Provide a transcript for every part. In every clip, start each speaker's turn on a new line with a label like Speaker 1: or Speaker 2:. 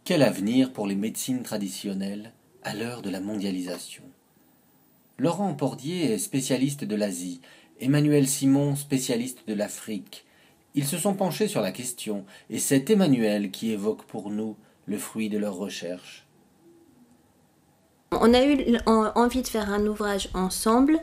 Speaker 1: Quel avenir pour les médecines traditionnelles à l'heure de la mondialisation? Laurent Pordier est spécialiste de l'Asie, Emmanuel Simon spécialiste de l'Afrique. Ils se sont penchés sur la question, et c'est Emmanuel qui évoque pour nous le fruit de leurs recherches.
Speaker 2: On a eu envie de faire un ouvrage ensemble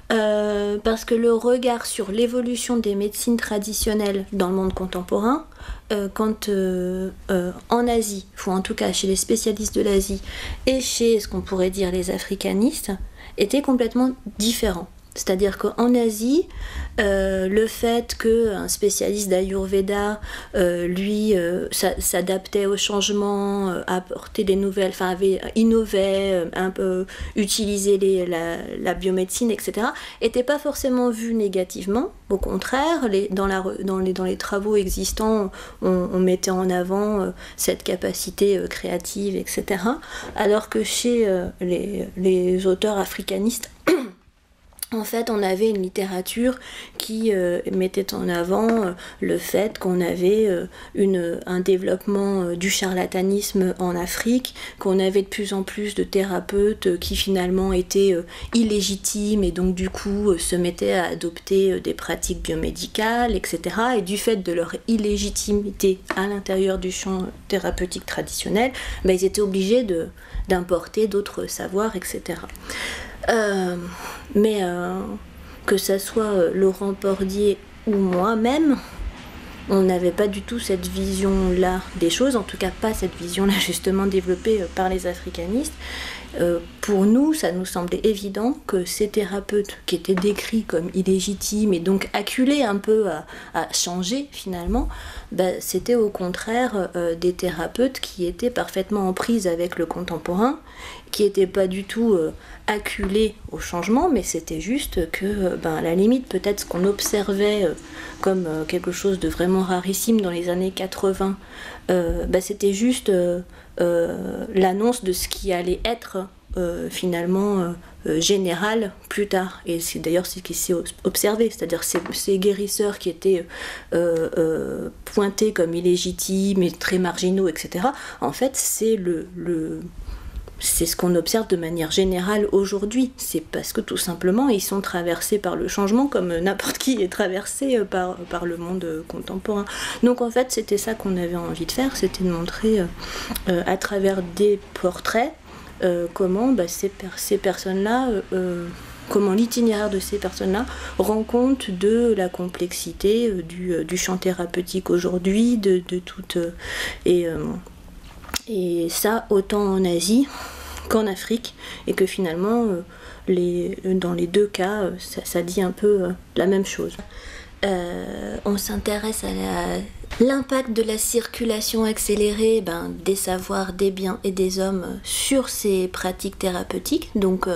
Speaker 2: parce que le regard sur l'évolution des médecines traditionnelles dans le monde contemporain, en Asie, ou en tout cas chez les spécialistes de l'Asie et chez ce qu'on pourrait dire les africanistes, était complètement différent. C'est-à-dire qu'en Asie, le fait qu'un spécialiste d'Ayurveda, s'adaptait au changement, apportait des nouvelles, innovait, un peu utilisait la biomédecine, etc., n'était pas forcément vu négativement. Au contraire, dans les travaux existants, on mettait en avant cette capacité créative, etc. Alors que chez les auteurs africanistes, en fait, on avait une littérature qui mettait en avant le fait qu'on avait un développement du charlatanisme en Afrique, qu'on avait de plus en plus de thérapeutes qui finalement étaient illégitimes et donc du coup se mettaient à adopter des pratiques biomédicales, etc. Et du fait de leur illégitimité à l'intérieur du champ thérapeutique traditionnel, ils étaient obligés d'importer d'autres savoirs, etc. Que ça soit Laurent Pordier ou moi-même, on n'avait pas du tout cette vision-là des choses, en tout cas pas cette vision-là justement développée par les africanistes. Pour nous, ça nous semblait évident que ces thérapeutes qui étaient décrits comme illégitimes et donc acculés un peu à changer finalement, c'était au contraire des thérapeutes qui étaient parfaitement en prise avec le contemporain, qui n'étaient pas du tout acculés au changement, mais c'était juste que, à la limite, peut-être ce qu'on observait comme quelque chose de vraiment rarissime dans les années 80, c'était juste l'annonce de ce qui allait être finalement général plus tard. Et c'est d'ailleurs ce qui s'est observé, c'est-à-dire ces guérisseurs qui étaient pointés comme illégitimes et très marginaux, etc. En fait, c'est c'est ce qu'on observe de manière générale aujourd'hui. C'est parce que tout simplement ils sont traversés par le changement comme n'importe qui est traversé par le monde contemporain. Donc en fait c'était ça qu'on avait envie de faire, c'était de montrer à travers des portraits comment ces personnes-là, comment l'itinéraire de ces personnes-là rend compte de la complexité du champ thérapeutique aujourd'hui, de toute... Et ça, autant en Asie qu'en Afrique, et que finalement, dans les deux cas, ça dit un peu la même chose. On s'intéresse à l'impact de la circulation accélérée des savoirs, des biens et des hommes sur ces pratiques thérapeutiques. Donc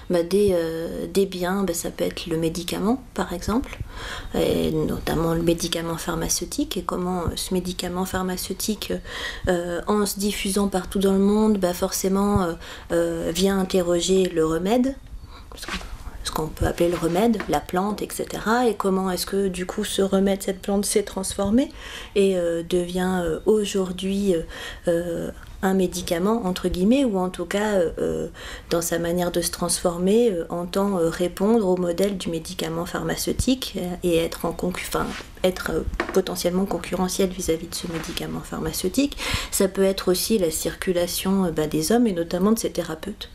Speaker 2: des biens, ça peut être le médicament par exemple, et notamment le médicament pharmaceutique, et comment ce médicament pharmaceutique en se diffusant partout dans le monde forcément vient interroger le remède, ce qu'on peut appeler le remède, la plante, etc. Et comment est-ce que du coup ce remède, cette plante s'est transformée et devient aujourd'hui un médicament, entre guillemets, ou en tout cas dans sa manière de se transformer, entend répondre au modèle du médicament pharmaceutique et être potentiellement concurrentiel vis-à-vis de ce médicament pharmaceutique. Ça peut être aussi la circulation des hommes et notamment de ces thérapeutes.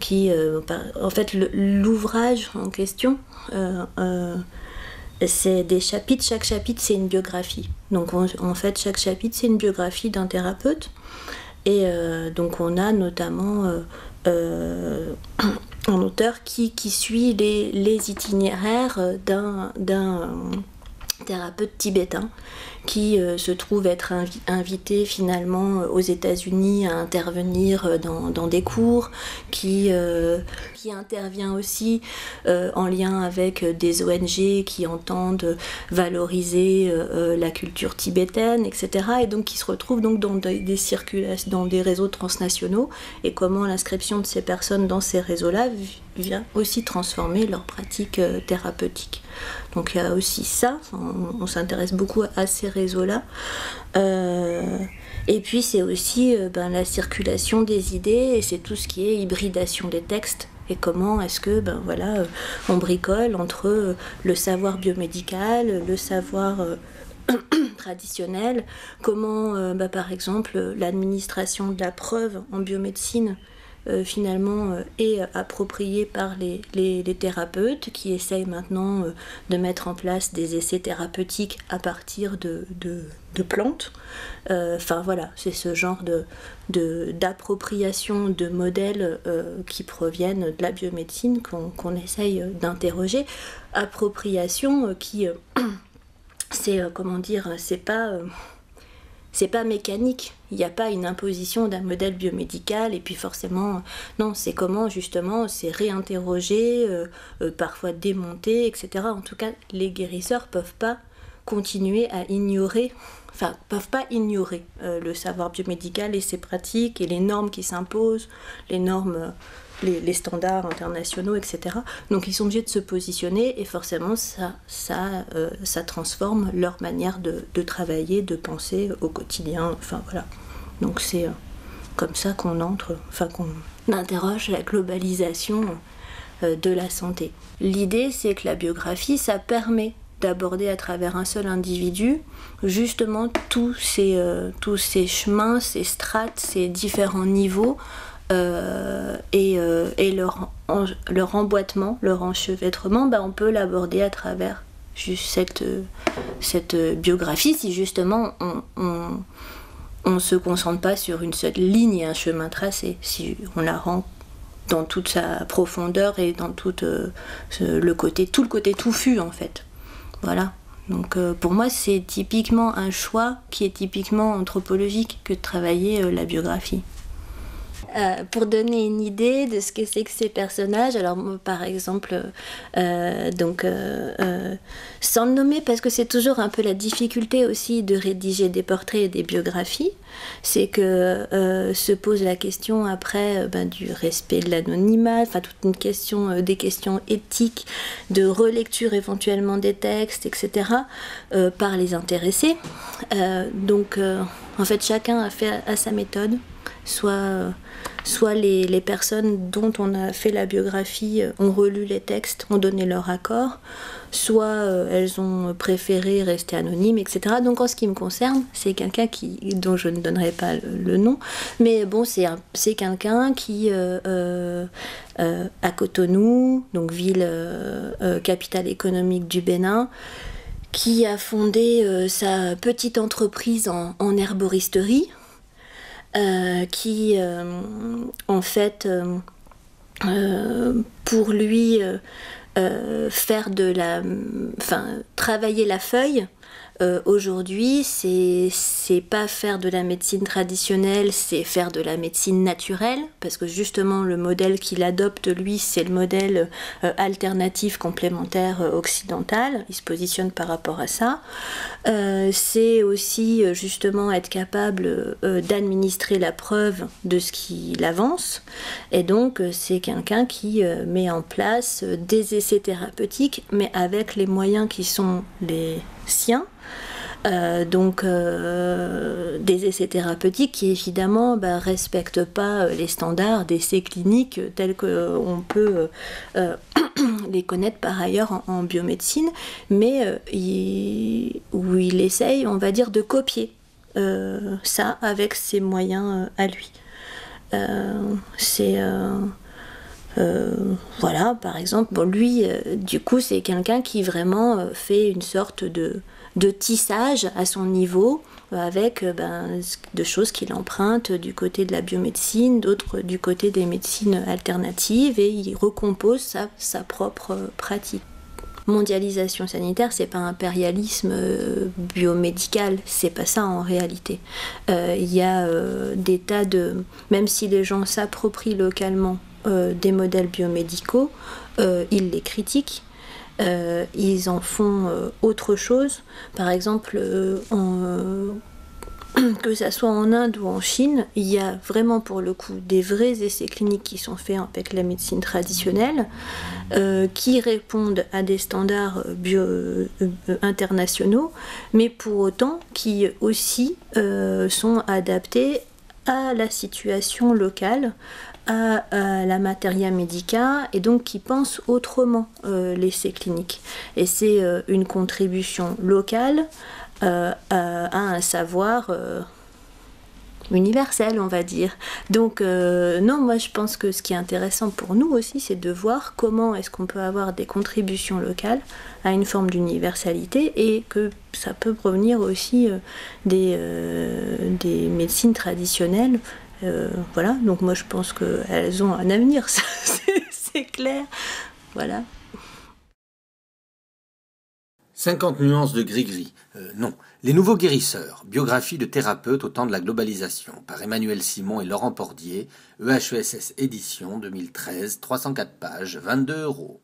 Speaker 2: En fait, l'ouvrage en question, c'est des chapitres. Chaque chapitre, c'est une biographie. Donc, en fait, chaque chapitre, c'est une biographie d'un thérapeute. Et donc, on a notamment un auteur qui suit les itinéraires d'un thérapeute tibétain qui se trouve être invité finalement aux États-Unis à intervenir dans des cours, qui intervient aussi en lien avec des ONG qui entendent valoriser la culture tibétaine, etc. Et donc qui se retrouve donc dans des circulations, dans des réseaux transnationaux, et comment l'inscription de ces personnes dans ces réseaux-là vient aussi transformer leur pratique thérapeutique. Donc il y a aussi ça, on s'intéresse beaucoup à ces réseaux-là. Et puis c'est aussi la circulation des idées, et c'est tout ce qui est hybridation des textes. Et comment est-ce que on bricole entre le savoir biomédical, le savoir traditionnel, comment par exemple l'administration de la preuve en biomédecine finalement est appropriée par les thérapeutes qui essayent maintenant de mettre en place des essais thérapeutiques à partir de plantes. C'est ce genre d'appropriation de modèles qui proviennent de la biomédecine qu'on essaye d'interroger. Appropriation qui... c'est pas mécanique, il n'y a pas une imposition d'un modèle biomédical et puis forcément, non, c'est comment justement c'est réinterroger, parfois démonter, etc. En tout cas, les guérisseurs peuvent pas continuer à ignorer, le savoir biomédical et ses pratiques et les normes qui s'imposent, les normes... Les standards internationaux, etc. Donc ils sont obligés de se positionner et forcément ça transforme leur manière de travailler, de penser au quotidien. Donc c'est comme ça qu'on interroge la globalisation de la santé. L'idée, c'est que la biographie, ça permet d'aborder à travers un seul individu justement tous ces chemins, ces strates, ces différents niveaux et leur emboîtement, leur enchevêtrement, on peut l'aborder à travers juste cette biographie si justement on ne se concentre pas sur une seule ligne et un chemin tracé, si on la rend dans toute sa profondeur et dans tout le côté touffu en fait. Voilà. Donc pour moi c'est typiquement un choix qui est typiquement anthropologique que de travailler la biographie. Pour donner une idée de ce que c'est que ces personnages, alors moi, par exemple, sans le nommer, parce que c'est toujours un peu la difficulté aussi de rédiger des portraits et des biographies, c'est que se pose la question après du respect de l'anonymat, toute une question, des questions éthiques, de relecture éventuellement des textes, etc., par les intéressés. En fait, chacun a fait à sa méthode. Soit les personnes dont on a fait la biographie ont relu les textes, ont donné leur accord, soit elles ont préféré rester anonymes, etc. Donc en ce qui me concerne, c'est quelqu'un dont je ne donnerai pas le nom, mais bon, c'est quelqu'un qui, à Cotonou, donc ville capitale économique du Bénin, qui a fondé sa petite entreprise en herboristerie, qui en fait pour lui travailler la feuille aujourd'hui c'est pas faire de la médecine traditionnelle, c'est faire de la médecine naturelle, parce que justement le modèle qu'il adopte lui c'est le modèle alternatif complémentaire occidental, il se positionne par rapport à ça. C'est aussi justement être capable d'administrer la preuve de ce qu'il avance, et donc c'est quelqu'un qui met en place des essais thérapeutiques mais avec les moyens qui sont les siens. Des essais thérapeutiques qui évidemment respectent pas les standards d'essais cliniques tels qu'on peut les connaître par ailleurs en biomédecine, mais où il essaye, on va dire, de copier ça avec ses moyens à lui. Voilà, par exemple, lui, du coup, c'est quelqu'un qui vraiment fait une sorte de tissage à son niveau, avec de choses qu'il emprunte du côté de la biomédecine, d'autres du côté des médecines alternatives, et il recompose sa propre pratique. Mondialisation sanitaire, c'est pas impérialisme biomédical, c'est pas ça en réalité. Il y a des tas de... Même si les gens s'approprient localement des modèles biomédicaux, ils les critiquent, ils en font autre chose. Par exemple, que ça soit en Inde ou en Chine, il y a vraiment pour le coup des vrais essais cliniques qui sont faits avec la médecine traditionnelle, qui répondent à des standards internationaux, mais pour autant qui aussi sont adaptés à la situation locale, à la materia medica, et donc qui pensent autrement l'essai clinique. Et c'est une contribution locale à un savoir universel, on va dire. Donc non, moi je pense que ce qui est intéressant pour nous aussi, c'est de voir comment est-ce qu'on peut avoir des contributions locales à une forme d'universalité, et que ça peut provenir aussi des médecines traditionnelles. Voilà, donc moi je pense qu'elles ont un avenir, ça, c'est clair. Voilà.
Speaker 1: 50 nuances de gris-gris. Non. Les nouveaux guérisseurs. Biographie de thérapeutes au temps de la globalisation. Par Emmanuel Simon et Laurent Pordier. EHESS édition 2013. 304 pages. 22 €.